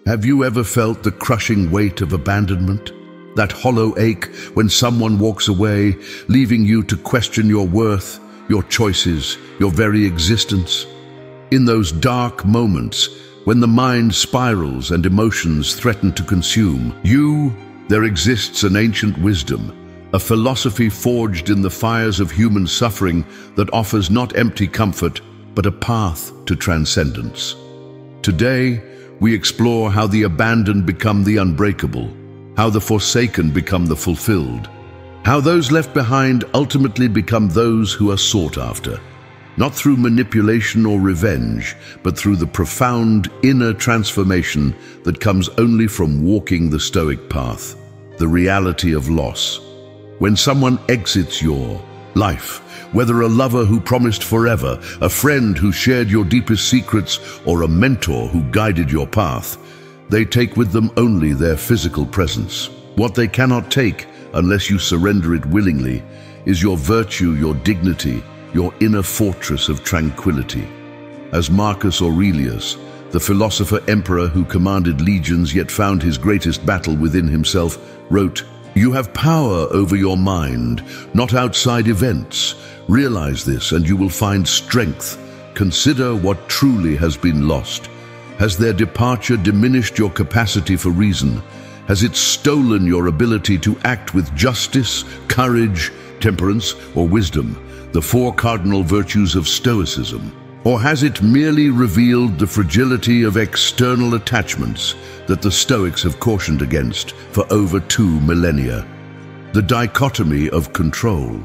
Have you ever felt the crushing weight of abandonment? That hollow ache when someone walks away, leaving you to question your worth, your choices, your very existence? In those dark moments, when the mind spirals and emotions threaten to consume you, there exists an ancient wisdom, a philosophy forged in the fires of human suffering that offers not empty comfort, but a path to transcendence. Today, we explore how the abandoned become the unbreakable, how the forsaken become the fulfilled, how those left behind ultimately become those who are sought after, not through manipulation or revenge, but through the profound inner transformation that comes only from walking the Stoic path, the reality of loss. When someone exits your life, whether a lover who promised forever, a friend who shared your deepest secrets, or a mentor who guided your path, they take with them only their physical presence. What they cannot take, unless you surrender it willingly, is your virtue, your dignity, your inner fortress of tranquility. As Marcus Aurelius, the philosopher-emperor who commanded legions yet found his greatest battle within himself, wrote, "You have power over your mind, not outside events. Realize this and you will find strength. Consider what truly has been lost. Has their departure diminished your capacity for reason? Has it stolen your ability to act with justice, courage, temperance, or wisdom, the four cardinal virtues of Stoicism? Or has it merely revealed the fragility of external attachments that the Stoics have cautioned against for over 2 millennia? The dichotomy of control.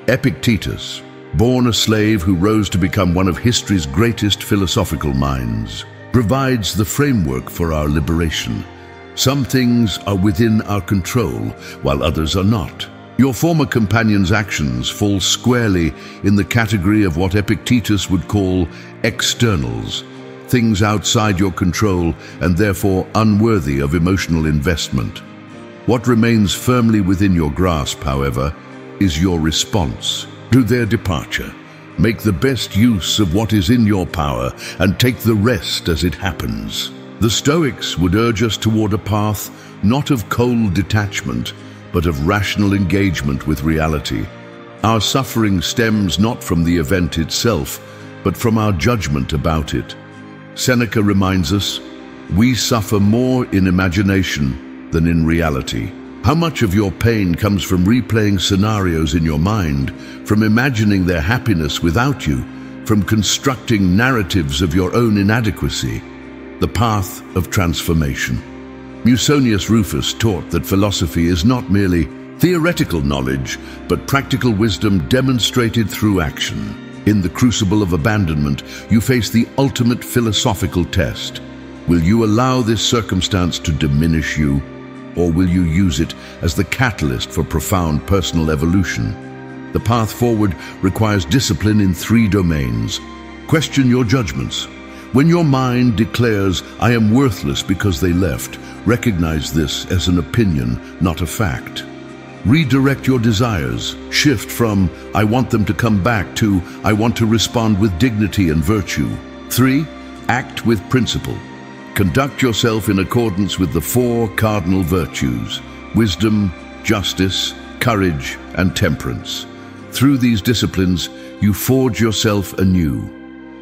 Epictetus, born a slave who rose to become one of history's greatest philosophical minds, provides the framework for our liberation. Some things are within our control, while others are not. Your former companion's actions fall squarely in the category of what Epictetus would call externals, things outside your control and therefore unworthy of emotional investment. What remains firmly within your grasp, however, is your response to their departure. Make the best use of what is in your power and take the rest as it happens. The Stoics would urge us toward a path not of cold detachment, but of rational engagement with reality. Our suffering stems not from the event itself, but from our judgment about it. Seneca reminds us, we suffer more in imagination than in reality. How much of your pain comes from replaying scenarios in your mind, from imagining their happiness without you, from constructing narratives of your own inadequacy? The path of transformation. Musonius Rufus taught that philosophy is not merely theoretical knowledge, but practical wisdom demonstrated through action. In the crucible of abandonment, you face the ultimate philosophical test. Will you allow this circumstance to diminish you, or will you use it as the catalyst for profound personal evolution? The path forward requires discipline in 3 domains. Question your judgments. When your mind declares, "I am worthless because they left," recognize this as an opinion, not a fact. Redirect your desires. Shift from, "I want them to come back," to, "I want to respond with dignity and virtue." 3. Act with principle. Conduct yourself in accordance with the 4 cardinal virtues: wisdom, justice, courage, and temperance. Through these disciplines, you forge yourself anew.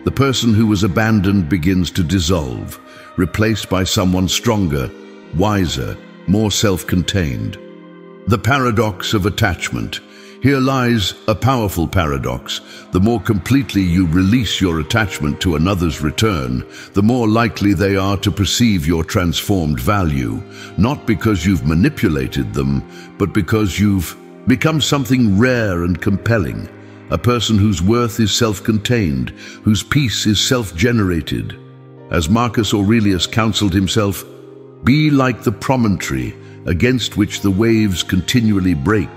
The person who was abandoned begins to dissolve, replaced by someone stronger, wiser, more self-contained. The paradox of attachment. Here lies a powerful paradox. The more completely you release your attachment to another's return, the more likely they are to perceive your transformed value, not because you've manipulated them, but because you've become something rare and compelling, a person whose worth is self-contained, whose peace is self-generated. As Marcus Aurelius counseled himself, be like the promontory against which the waves continually break,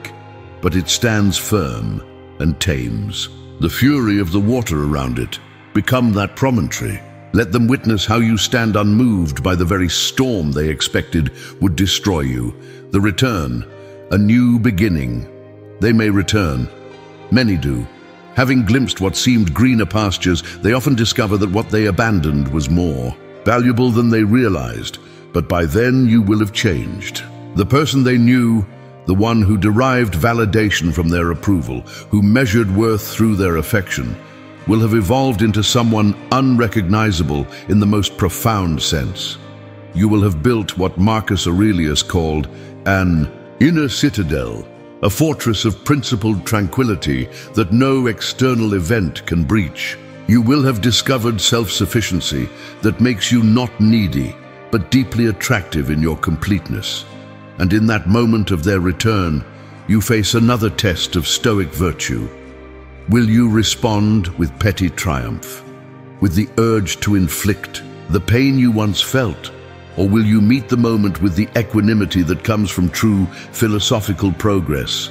but it stands firm and tames the fury of the water around it. Become that promontory. Let them witness how you stand unmoved by the very storm they expected would destroy you. The return, a new beginning. They may return. Many do. Having glimpsed what seemed greener pastures, they often discover that what they abandoned was more valuable than they realized. but by then you will have changed. The person they knew, the one who derived validation from their approval, who measured worth through their affection, will have evolved into someone unrecognizable in the most profound sense. You will have built what Marcus Aurelius called an inner citadel, a fortress of principled tranquility that no external event can breach. You will have discovered self-sufficiency that makes you not needy, but deeply attractive in your completeness. And in that moment of their return, you face another test of Stoic virtue. Will you respond with petty triumph, with the urge to inflict the pain you once felt? Or will you meet the moment with the equanimity that comes from true philosophical progress,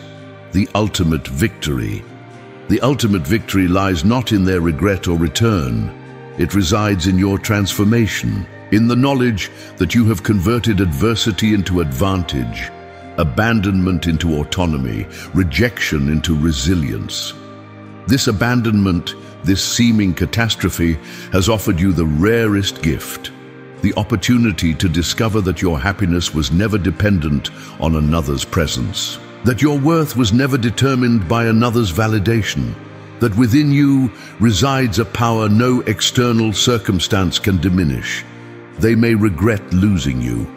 the ultimate victory? The ultimate victory lies not in their regret or return. It resides in your transformation, in the knowledge that you have converted adversity into advantage, abandonment into autonomy, rejection into resilience. This abandonment, this seeming catastrophe, has offered you the rarest gift, the opportunity to discover that your happiness was never dependent on another's presence, that your worth was never determined by another's validation, that within you resides a power no external circumstance can diminish. They may regret losing you.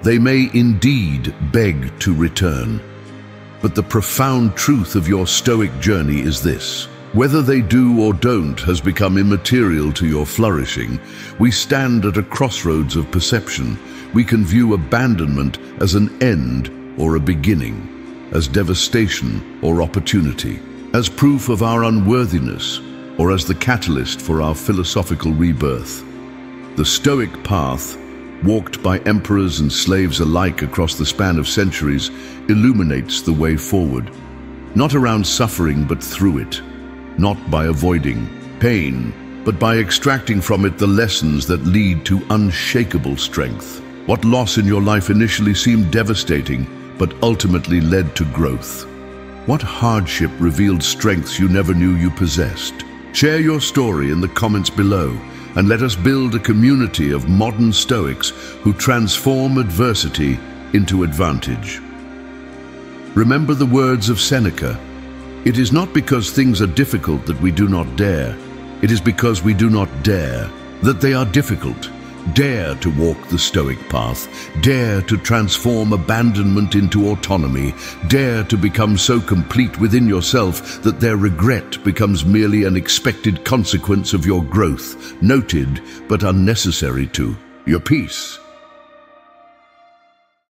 They may indeed beg to return. But the profound truth of your Stoic journey is this: whether they do or don't has become immaterial to your flourishing. We stand at a crossroads of perception. We can view abandonment as an end or a beginning, as devastation or opportunity, as proof of our unworthiness, or as the catalyst for our philosophical rebirth. The Stoic path, walked by emperors and slaves alike across the span of centuries, illuminates the way forward, not around suffering but through it. Not by avoiding pain, but by extracting from it the lessons that lead to unshakable strength. What loss in your life initially seemed devastating, but ultimately led to growth? What hardship revealed strengths you never knew you possessed? Share your story in the comments below, and let us build a community of modern Stoics who transform adversity into advantage. Remember the words of Seneca: "It is not because things are difficult that we do not dare. It is because we do not dare that they are difficult." Dare to walk the Stoic path. Dare to transform abandonment into autonomy. Dare to become so complete within yourself that their regret becomes merely an expected consequence of your growth, noted but unnecessary to your peace.